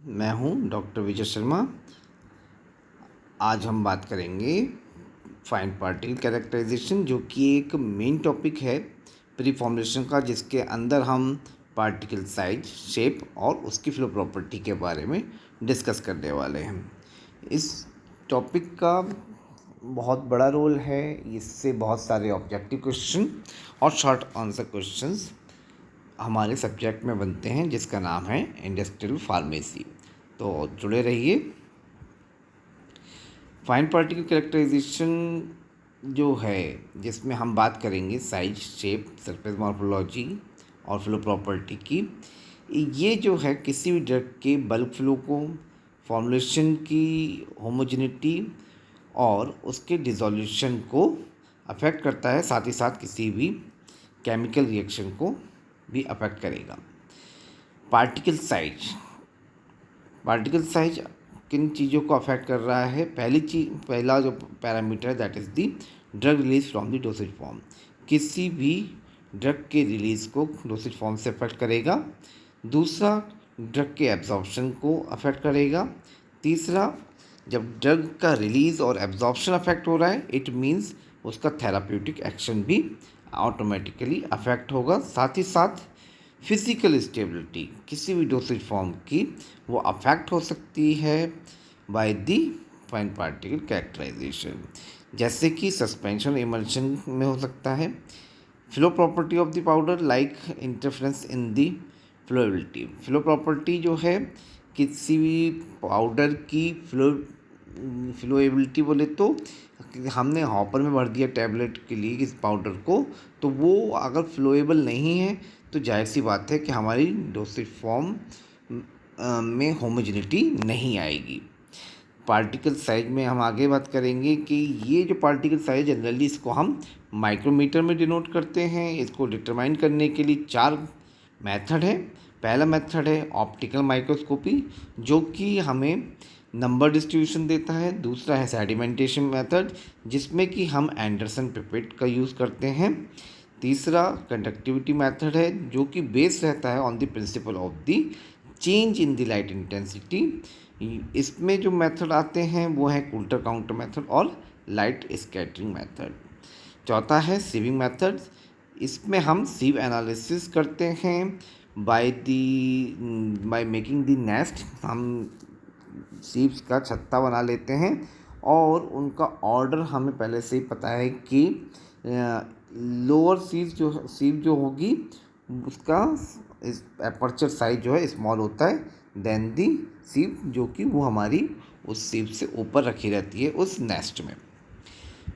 मैं हूँ डॉक्टर विजय शर्मा। आज हम बात करेंगे फाइन पार्टिकल कैरेक्टराइजेशन, जो कि एक मेन टॉपिक है प्री फॉर्मुलेशन का, जिसके अंदर हम पार्टिकल साइज, शेप और उसकी फ्लो प्रॉपर्टी के बारे में डिस्कस करने वाले हैं। इस टॉपिक का बहुत बड़ा रोल है। इससे बहुत सारे ऑब्जेक्टिव क्वेश्चन और शॉर्ट आंसर क्वेश्चंस हमारे सब्जेक्ट में बनते हैं, जिसका नाम है इंडस्ट्रियल फार्मेसी। तो जुड़े रहिए। फाइन पार्टिकल कैरेक्टराइजेशन जो है, जिसमें हम बात करेंगे साइज, शेप, सरफेस मॉर्फोलॉजी और फ्लो प्रॉपर्टी की। ये जो है किसी भी ड्रग के बल्क फ्लो को, फॉर्मुलेशन की होमोजेनिटी और उसके डिसोल्यूशन को अफेक्ट करता है। साथ ही साथ किसी भी केमिकल रिएक्शन को भी अफेक्ट करेगा। पार्टिकल साइज किन चीज़ों को अफेक्ट कर रहा है? पहला जो पैरामीटर है, that is the drug release from the dosage form. किसी भी ड्रग के रिलीज को डोसेज फॉर्म से अफेक्ट करेगा। दूसरा, ड्रग के एब्जॉर्प्शन को अफेक्ट करेगा। तीसरा, जब ड्रग का रिलीज और एब्जॉर्प्शन अफेक्ट हो रहा है, इट मीन्स उसका थेराप्यूटिक एक्शन भी ऑटोमेटिकली अफेक्ट होगा। साथ ही साथ फिज़िकल स्टेबिलिटी किसी भी डोसेज फॉर्म की वो अफेक्ट हो सकती है by the fine particle characterisation, जैसे कि सस्पेंशन इमल्शन में हो सकता है। Flow property of the powder like interference in the flowability. Flow property जो है किसी भी पाउडर की फ्लोएबिलिटी बोले तो हमने हॉपर में भर दिया टैबलेट के लिए इस पाउडर को, तो वो अगर फ्लोएबल नहीं है तो जाहिर सी बात है कि हमारी डोसेज फॉर्म में होमोजेनिटी नहीं आएगी। पार्टिकल साइज में हम आगे बात करेंगे कि ये जो पार्टिकल साइज जनरली इसको हम माइक्रोमीटर में डिनोट करते हैं। इसको डिटरमाइन करने के लिए 4 मेथड है। पहला मेथड है ऑप्टिकल माइक्रोस्कोपी, जो कि हमें नंबर डिस्ट्रीब्यूशन देता है। दूसरा है सेडिमेंटेशन मेथड, जिसमें कि हम एंडरसन पिपेट का यूज़ करते हैं। तीसरा कंडक्टिविटी मेथड है, जो कि बेस्ड रहता है on the principle of the change in the light intensity. इसमें जो मेथड आते हैं वो है कूल्टर काउंटर मेथड और लाइट स्कैटरिंग मेथड। चौथा है सीविंग मेथड। इसमें हम सीव एनालिसिस करते हैं बाय मेकिंग द नेस्ट। हम सीव्स का छत्ता बना लेते हैं और उनका ऑर्डर हमें पहले से ही पता है कि लोअर सीव जो होगी उसका एपर्चर साइज जो है स्मॉल होता है देन दी सीव, जो कि वो हमारी उस सीव से ऊपर रखी रहती है उस नेस्ट में।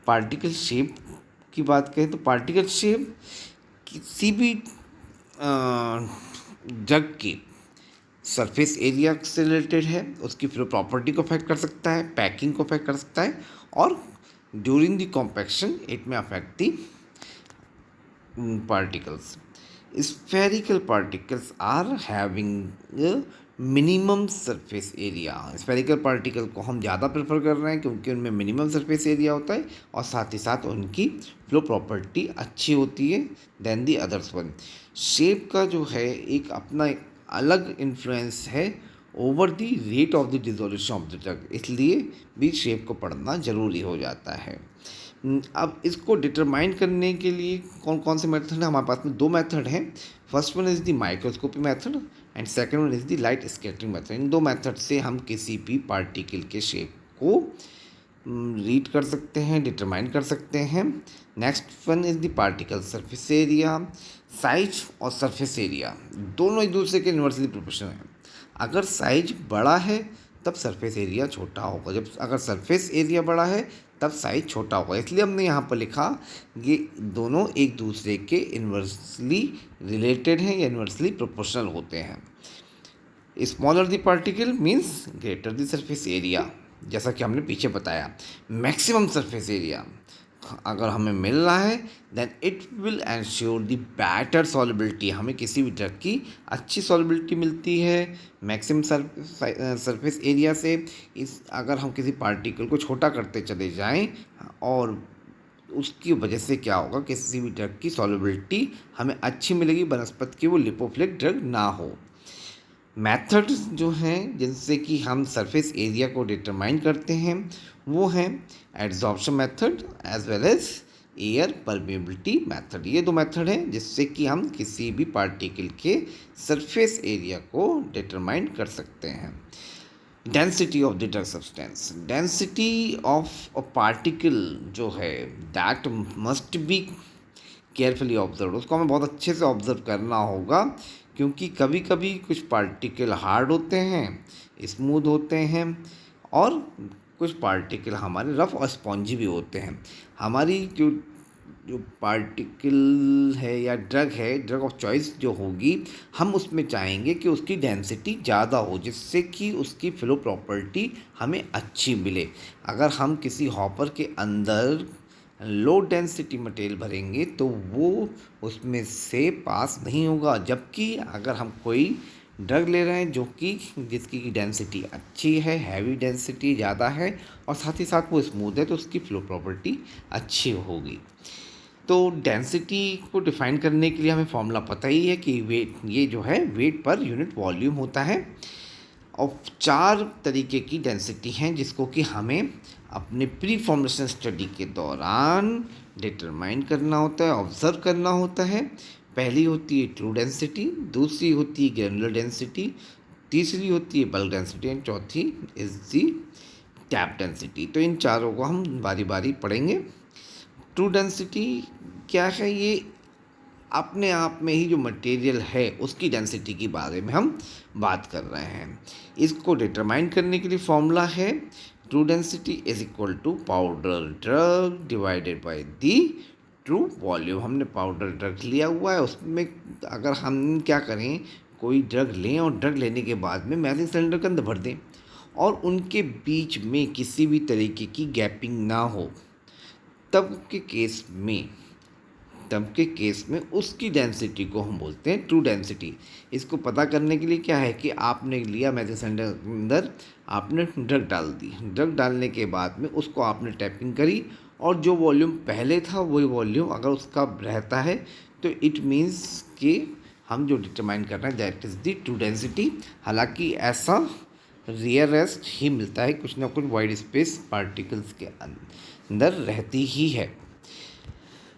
पार्टिकल शेप की बात करें तो पार्टिकल शेप किसी भी ड्रग के सरफेस एरिया से रिलेटेड है, उसकी फ्लो प्रॉपर्टी को अफेक्ट कर सकता है, पैकिंग को अफेक्ट कर सकता है, और ड्यूरिंग द कॉम्पैक्शन इट में affect the particles. Spherical particles are having a minimum surface area. Spherical particle को हम ज़्यादा प्रेफर कर रहे हैं क्योंकि उनमें मिनिमम सरफेस एरिया होता है और साथ ही साथ उनकी फ्लो प्रॉपर्टी अच्छी होती है than the others one. Shape का जो है एक अपना अलग इन्फ्लुएंस है over the rate of the dissolution of the drug, इसलिए भी शेप को पढ़ना ज़रूरी हो जाता है। अब इसको डिटरमाइन करने के लिए कौन कौन से मेथड है? हमारे पास में 2 मेथड हैं। First one is the microscopy method and second one is the light scattering method. In 2 method से हम किसी भी पार्टिकल के शेप को रीड कर सकते हैं, डिटरमाइन कर सकते हैं। Next one is the particle surface area. Size और सरफेस एरिया दोनों एक दूसरे के इन्वर्सली प्रोपोर्शनल हैं। अगर साइज बड़ा है तब सरफेस एरिया छोटा होगा, जब अगर सरफेस एरिया बड़ा है तब साइज छोटा होगा। इसलिए हमने यहाँ पर लिखा ये दोनों एक दूसरे के इन्वर्सली रिलेटेड हैं या इन्वर्सली प्रोपोर्शनल होते हैं। Smaller the particle means greater the surface area, जैसा कि हमने पीछे बताया। मैक्सिमम सरफेस एरिया अगर हमें मिल रहा है then it will ensure the better solubility. हमें किसी भी ड्रग की अच्छी सॉल्युबिलिटी मिलती है मैक्सिमम सरफेस एरिया से। अगर हम किसी पार्टिकल को छोटा करते चले जाएं और उसकी वजह से क्या होगा, किसी भी ड्रग की सॉल्युबिलिटी हमें अच्छी मिलेगी बनस्पत की वो लिपोफिलिक ड्रग ना हो। मेथड्स जो हैं जिनसे कि हम सरफेस एरिया को डिटरमाइन करते हैं वो हैं adsorption method as well as air permeability method. ये दो मेथड हैं जिससे कि हम किसी भी पार्टिकल के सरफेस एरिया को डिटरमाइन कर सकते हैं। Density of the drug substance, density of a particle जो है that must be carefully observe, उसको हमें बहुत अच्छे से ऑब्जर्व करना होगा, क्योंकि कभी कभी कुछ पार्टिकल हार्ड होते हैं, स्मूथ होते हैं, और कुछ पार्टिकल हमारे रफ और स्पॉन्जी भी होते हैं। हमारी जो जो पार्टिकल है या ड्रग है, ड्रग ऑफ चॉइस जो होगी, हम उसमें चाहेंगे कि उसकी डेंसिटी ज़्यादा हो जिससे कि उसकी फ्लो प्रॉपर्टी हमें अच्छी मिले। अगर हम किसी हॉपर के अंदर लो डेंसिटी मटेरियल भरेंगे तो वो उसमें से पास नहीं होगा, जबकि अगर हम कोई ड्रग ले रहे हैं जो कि जिसकी डेंसिटी अच्छी है, हैवी डेंसिटी ज़्यादा है, और साथ ही साथ वो स्मूथ है, तो उसकी फ्लो प्रॉपर्टी अच्छी होगी। तो डेंसिटी को डिफाइन करने के लिए हमें फॉर्मूला पता ही है कि वेट, ये जो है वेट पर यूनिट वॉल्यूम होता है। और 4 तरीके की डेंसिटी हैं जिसको कि हमें अपने प्री फॉर्मेशन स्टडी के दौरान डिटरमाइन करना होता है, ऑब्जर्व करना होता है। पहली होती है ट्रू डेंसिटी, दूसरी होती है ग्रेनुलर डेंसिटी, तीसरी होती है बल्क डेंसिटी, एंड चौथी इज दी टैप डेंसिटी। तो इन चारों को हम बारी बारी पढ़ेंगे। ट्रू डेंसिटी क्या है? ये अपने आप में ही जो मटेरियल है उसकी डेंसिटी के बारे में हम बात कर रहे हैं। इसको डिटरमाइन करने के लिए फॉर्मूला है true density is equal to powder drug divided by the true volume. हमने पाउडर ड्रग लिया हुआ है, उसमें अगर हम क्या करें, कोई ड्रग लें और ड्रग लेने के बाद में मैजिक सिलेंडर के अंदर भर दें और उनके बीच में किसी भी तरीके की गैपिंग ना हो, तब के केस में उसकी डेंसिटी को हम बोलते हैं ट्रू डेंसिटी। इसको पता करने के लिए क्या है कि आपने लिया मैजिक सिलेंडर के अंदर, आपने ड्रग डाल दी, ड्रग डालने के बाद में उसको आपने टैपिंग करी, और जो वॉल्यूम पहले था वही वॉल्यूम अगर उसका रहता है तो इट मीन्स कि हम जो डिटरमाइन कर रहे हैं that is the true density. हालांकि ऐसा रेयरेस्ट ही मिलता है, कुछ ना कुछ वाइड स्पेस पार्टिकल्स के अंदर रहती ही है।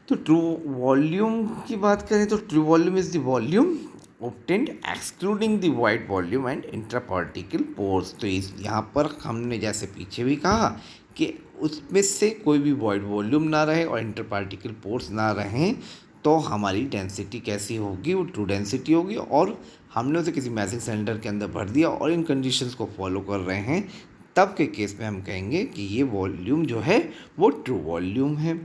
तो ट्रू वॉल्यूम की बात करें तो true volume is the volume obtained excluding the wide volume and intra particle pores. तो इस यहाँ पर हमने जैसे पीछे भी कहा कि उसमें से कोई भी वाइड वॉल्यूम ना रहे और इंटर पार्टिकल पोर्स ना रहें, तो हमारी डेंसिटी कैसी होगी? वो ट्रू डेंसिटी होगी। और हमने उसे किसी मैजिक सिलेंडर के अंदर भर दिया और इन कंडीशंस को फॉलो कर रहे हैं, तब के केस में हम कहेंगे कि ये वॉल्यूम जो है वो ट्रू वॉल्यूम है।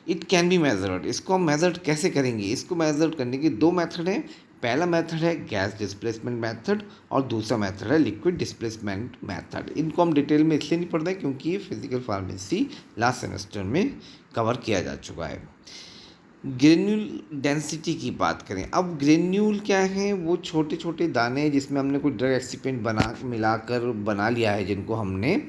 इट कैन बी मेजर्ड, इसको हम मेजर्ड कैसे करेंगे? इसको मेजर्ड करने के 2 मेथड हैं। पहला मेथड है गैस डिस्प्लेसमेंट मेथड और दूसरा मेथड है लिक्विड डिस्प्लेसमेंट मेथड। इनको हम डिटेल में इसलिए नहीं पढ़ते क्योंकि ये फिजिकल फार्मेसी लास्ट सेमेस्टर में कवर किया जा चुका है। ग्रेन्यूल डेंसिटी की बात करें, अब ग्रेन्यूल क्या है? वो छोटे छोटे दाने जिसमें हमने कोई ड्रग एक्सिपेंट मिलाकर बना लिया है, जिनको हमने,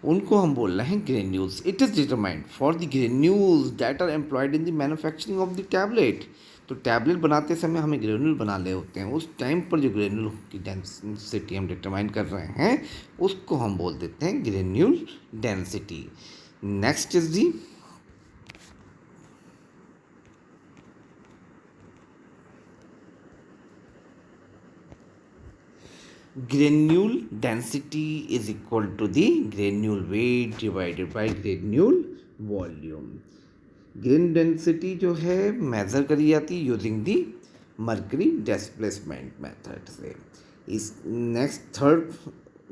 उनको हम बोल रहे हैं granules. It is determined for the granules that are employed in the manufacturing of the tablet. तो टैबलेट बनाते समय हमें ग्रेन्यूल बना ले होते हैं, उस टाइम पर जो ग्रेन्यूल की डेंसिटी हम डिटरमाइन कर रहे हैं उसको हम बोल देते हैं granule density. Next is the granule density is equal to the granule weight divided by granule volume। Grain density जो है मेज़र करी जाती है using the mercury displacement method से। इस next third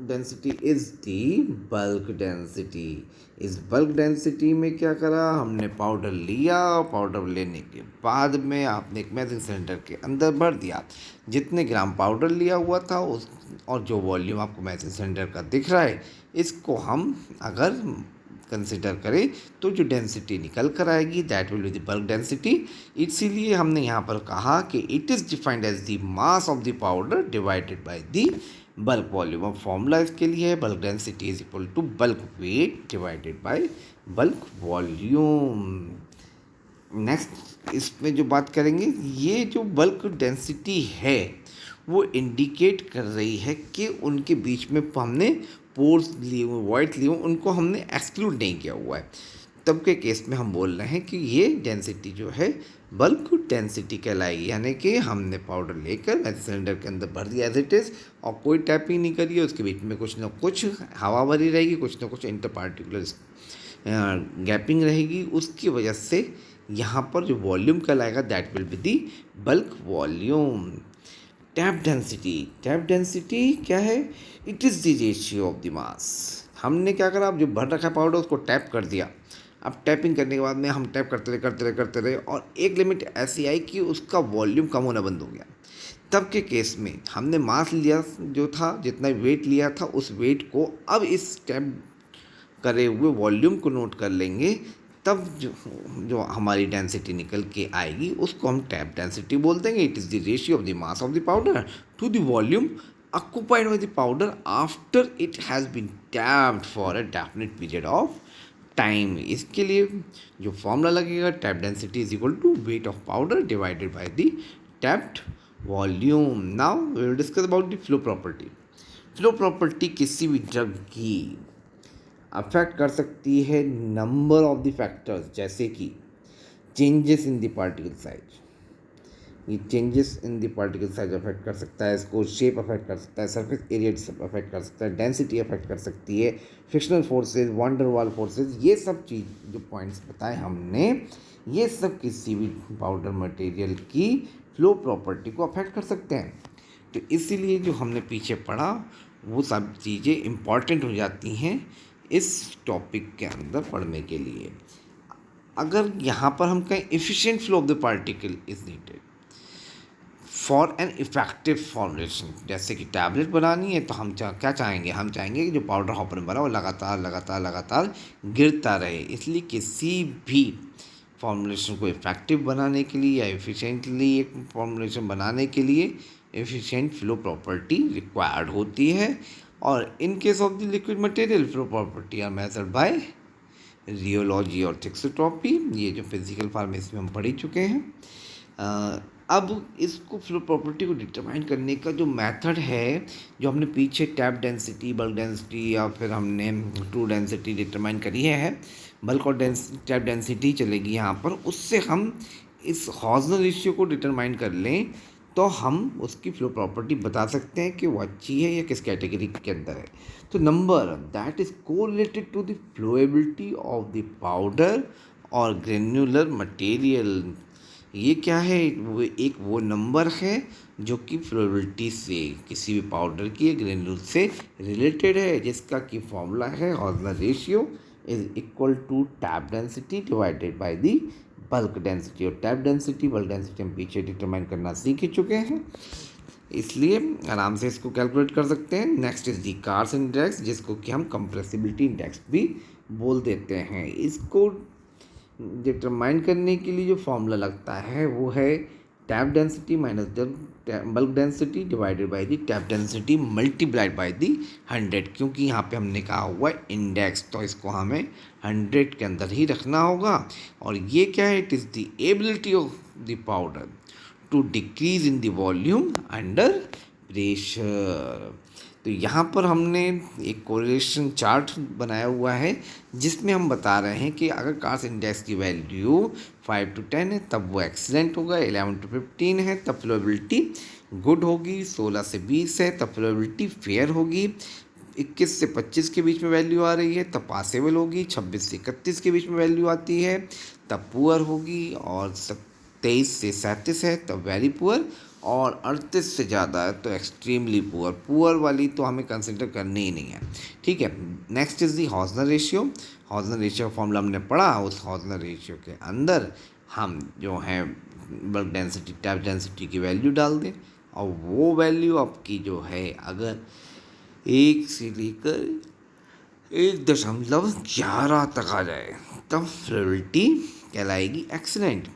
density is the bulk density. इस bulk density में क्या करा हमने? पाउडर लिया, पाउडर लेने के बाद में आपने एक मैजिक सिलेंडर के अंदर भर दिया। जितने ग्राम पाउडर लिया हुआ था उस और जो वॉल्यूम आपको मैजिक सिलेंडर का दिख रहा है, इसको हम अगर कंसिडर करें तो जो डेंसिटी निकल कर आएगी that will be the bulk density. इसीलिए हमने यहाँ पर कहा कि it is defined as the mass of the powder divided by the bulk volume. अब फॉर्मूला इसके लिए है bulk density is equal to bulk weight divided by bulk volume. Next इसमें जो बात करेंगे, ये जो बल्क डेंसिटी है वो इंडिकेट कर रही है कि उनके बीच में हमने पोर्स लिए हुए, वॉइड लिए हुए, उनको हमने एक्सक्लूड नहीं किया हुआ है। तब के केस में हम बोल रहे हैं कि ये डेंसिटी जो है बल्क डेंसिटी कहलाएगी, यानी कि हमने पाउडर लेकर सिलेंडर के अंदर भर दिया एज इट इज़ और कोई टैपिंग नहीं करी है, उसके बीच में कुछ ना कुछ हवा भरी रहेगी, कुछ ना कुछ इंटर पार्टिकुलर गैपिंग रहेगी, उसकी वजह से यहाँ पर जो वॉल्यूम कहलाएगा that will be the bulk volume. Tap density क्या है? It is the ratio of the मास। हमने क्या करा, अब जो भर रखा पाउडर उसको टैप कर दिया। अब टैपिंग करने के बाद में हम टैप करते रहे और एक लिमिट ऐसी आई कि उसका वॉल्यूम कम होना बंद हो गया। तब के केस में हमने मास लिया जो था, जितना वेट लिया था उस वेट को अब इस टैप करे हुए वॉल्यूम को नोट कर लेंगे, तब जो हमारी डेंसिटी निकल के आएगी उसको हम टैप डेंसिटी बोल देंगे। It is the ratio of the mass of the powder to the volume occupied by the powder after it has been tapped for a definite period of time। इसके लिए जो फॉर्मूला लगेगा, tap density is equal to weight of powder divided by the tapped volume. Now we will discuss about the flow property. Flow property किसी भी drug की affect कर सकती है नंबर ऑफ द फैक्टर्स, जैसे कि changes in the particle size. ये changes in the particle size affect कर सकता है, इसको शेप अफेक्ट कर सकता है, सरफेस एरिया अफेक्ट कर सकता है, डेंसिटी अफेक्ट कर सकती है, फ्रिक्शनल फोर्सेज, वान डेर वाल फोर्सेज, ये सब चीज़ जो पॉइंट्स बताए हमने, ये सब किसी भी पाउडर मटेरियल की फ्लो प्रॉपर्टी को अफेक्ट कर सकते हैं। तो इसीलिए जो हमने पीछे पढ़ा वो सब चीज़ें इम्पॉर्टेंट हो जाती हैं इस टॉपिक के अंदर पढ़ने के लिए। अगर यहाँ पर हम कहें efficient flow of the particle is needed for an effective formulation, जैसे कि टैबलेट बनानी है तो हम क्या चाहेंगे, हम चाहेंगे कि जो पाउडर हॉपर में बना वो लगातार गिरता रहे। इसलिए किसी भी फॉर्मुलेशन को इफेक्टिव बनाने के लिए या एफिशिएंटली एक फॉर्मुलेशन बनाने के लिए एफिशिएंट फ्लो प्रॉपर्टी रिक्वायर्ड होती है। और in case of the liquid material flow property are measured by rheology और थिक्सोट्रॉपी, ये जो फिजिकल फार्मेसी में हम पढ़ ही चुके हैं। अब इसको फ्लो प्रॉपर्टी को डिटरमाइन करने का जो मेथड है, जो हमने पीछे टैप डेंसिटी, बल्क डेंसिटी या फिर हमने ट्रू डेंसिटी डिटरमाइन करी है, बल्क और टैप डेंसिटी चलेगी यहाँ पर, उससे हम इस हॉजनर रेशियो को डिटरमाइन कर लें तो हम उसकी फ्लो प्रॉपर्टी बता सकते हैं कि वो अच्छी है या किस कैटेगरी के अंदर है। तो number that is correlated to the flowability of the powder और ग्रेन्युलर मटेरियल, ये क्या है, वो नंबर है जो कि फ्लोएबिलिटी से किसी भी पाउडर की ग्रेन्यूल से रिलेटेड है, जिसका कि फॉर्मूला है Hausner ratio is equal to tap density divided by the bulk density. और टैप डेंसिटी, बल्क डेंसिटी हम पीछे डिटरमाइन करना सीख ही चुके हैं, इसलिए आराम से इसको कैलकुलेट कर सकते हैं। Next is the cars index, जिसको कि हम कंप्रेसिबिलिटी इंडेक्स भी बोल देते हैं। इसको डिटरमाइन करने के लिए जो फॉर्मूला लगता है वो है tap density minus bulk density divided by the tap density multiplied by the 100, क्योंकि यहाँ पे हमने कहा हुआ है इंडेक्स, तो इसको हमें 100 के अंदर ही रखना होगा। और ये क्या है, it is the ability of the powder to decrease in the volume under pressure. तो यहाँ पर हमने एक कोरिलेशन चार्ट बनाया हुआ है जिसमें हम बता रहे हैं कि अगर कार्स इंडेक्स की वैल्यू 5 to 10 है तब वो एक्सीलेंट होगा, 11 to 15 है तब फ्लोएबिलिटी गुड होगी, 16 से 20 है तब फ्लोएबिलिटी फेयर होगी, 21 से 25 के बीच में वैल्यू आ रही है तब पासेबल होगी, 26 से 31 के बीच में वैल्यू आती है तब पुअर होगी, और 23 से 37 है तब वेरी पुअर, और 38 से ज़्यादा है तो एक्सट्रीमली पुअर। पुअर वाली तो हमें कंसिडर करनी ही नहीं है, ठीक है। Next is the Hausner ratio. Hausner ratio का फॉर्मूला हमने पढ़ा, उस हॉजनर रेशियो के अंदर हम जो है बल्क डेंसिटी, टैप डेंसिटी की वैल्यू डाल दें, और वो वैल्यू आपकी जो है अगर 1 से लेकर 1.11 तक आ जाए तब फ्लोएबिलिटी कहलाएगी एक्सीलेंट।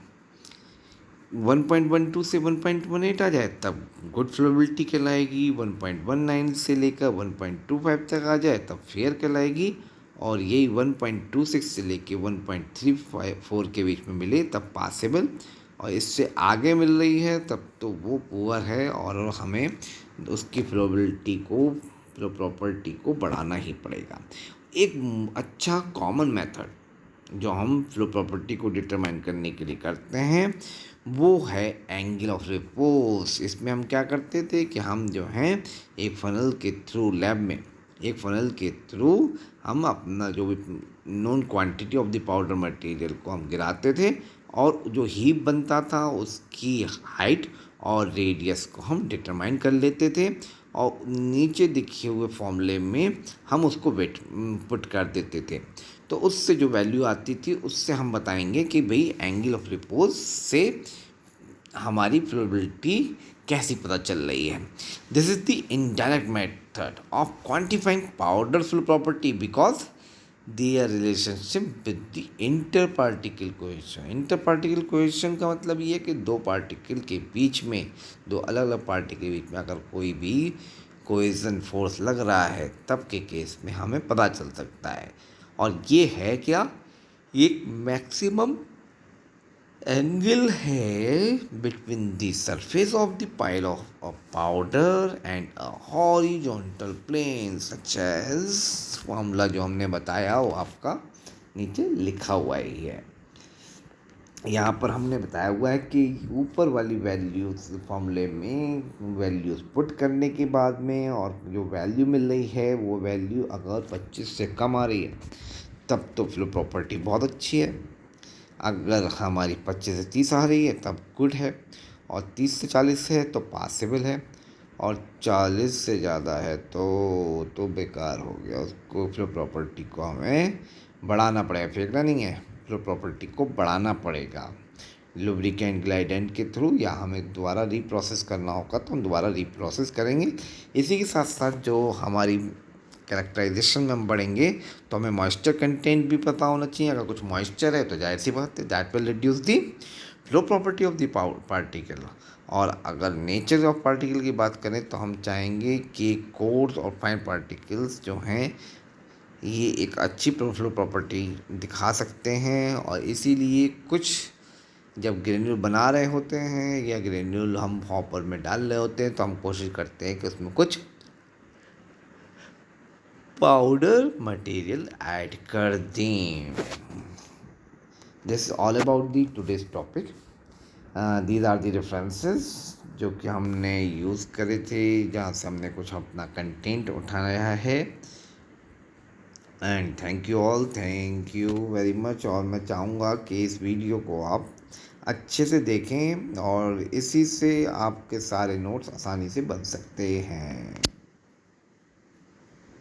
1.12 से 1.18 आ जाए तब गुड फ्लोएबिलिटी कहलाएगी, 1.19 से लेकर 1.25 तक आ जाए तब फेयर कहलाएगी, और यही 1.26 से लेकर 1.34 के बीच में मिले तब पासेबल, और इससे आगे मिल रही है तब तो वो पुअर है और हमें उसकी प्रॉपर्टी को बढ़ाना ही पड़ेगा। एक अच्छा कॉमन मेथड जो हम फ्लो प्रॉपर्टी को डिटरमाइन करने के लिए करते हैं वो है एंगल ऑफ रिपोज। इसमें हम क्या करते थे कि हम जो हैं एक फनल के थ्रू लैब में एक फनल के थ्रू हम अपना जो भी known quantity of the powder material को हम गिराते थे और जो हीप बनता था उसकी हाइट और रेडियस को हम डिटरमाइन कर लेते थे और नीचे दिखे हुए फॉर्मूले में हम उसको वेट पुट कर देते थे। तो उससे जो वैल्यू आती थी उससे हम बताएंगे कि भाई एंगल ऑफ रिपोज से हमारी प्रोबेबिलिटी कैसी पता चल रही है। This is the indirect method of quantifying powder flow property because their relationship with the inter particle cohesion. Inter particle cohesion का मतलब ये है कि दो पार्टिकल के बीच में, दो अलग अलग पार्टिकल के बीच में अगर कोई भी कोहेशन फोर्स लग रहा है तब के केस में हमें पता चल सकता है। और ये है क्या, एक मैक्सिमम एंगल है between the surface of the pile of powder and a horizontal plane such as formula जो हमने बताया वो आपका नीचे लिखा हुआ ही है। यहाँ पर हमने बताया हुआ है कि ऊपर वाली वैल्यूज फॉर्मूले में वैल्यूज पुट करने के बाद में और जो वैल्यू मिल रही है वो वैल्यू अगर 25 से कम आ रही है तब तो फ्लो प्रॉपर्टी बहुत अच्छी है। अगर हमारी 25 से 30 आ रही है तब गुड है और 30 से 40 है तो पॉसिबल है और 40 से ज़्यादा है तो बेकार हो गया। उसको फ्लो प्रॉपर्टी को हमें बढ़ाना पड़ेगा, फेंकना नहीं है, फ्लो प्रॉपर्टी को बढ़ाना पड़ेगा लुब्रिकेंट ग्लाइडेंट के थ्रू या हमें दोबारा रीप्रोसेस करना होगा तो हम दोबारा रीप्रोसेस करेंगे। इसी के साथ साथ जो हमारी कैरेक्टराइजेशन में हम बढ़ेंगे तो हमें मॉइस्चर कंटेंट भी पता होना चाहिए। अगर कुछ मॉइस्चर है तो जाहिर सी बात है that will reduce the flow property of the particle. और अगर नेचर ऑफ पार्टिकल की बात करें तो हम चाहेंगे कि कोर्स और फाइन पार्टिकल्स जो हैं ये एक अच्छी फ्लो प्रॉपर्टी दिखा सकते हैं और इसीलिए कुछ जब ग्रेन्यूल बना रहे होते हैं या ग्रेन्यूल हम हॉपर में डाल रहे होते हैं तो हम कोशिश करते हैं कि उसमें कुछ पाउडर मटेरियल ऐड कर दें। This is all about the today's topic. These are the references जो कि हमने यूज़ करे थे जहाँ से हमने कुछ अपना कंटेंट उठाया है। And thank you all, thank you very much. और मैं चाहूँगा कि इस वीडियो को आप अच्छे से देखें और इसी से आपके सारे नोट्स आसानी से बन सकते हैं।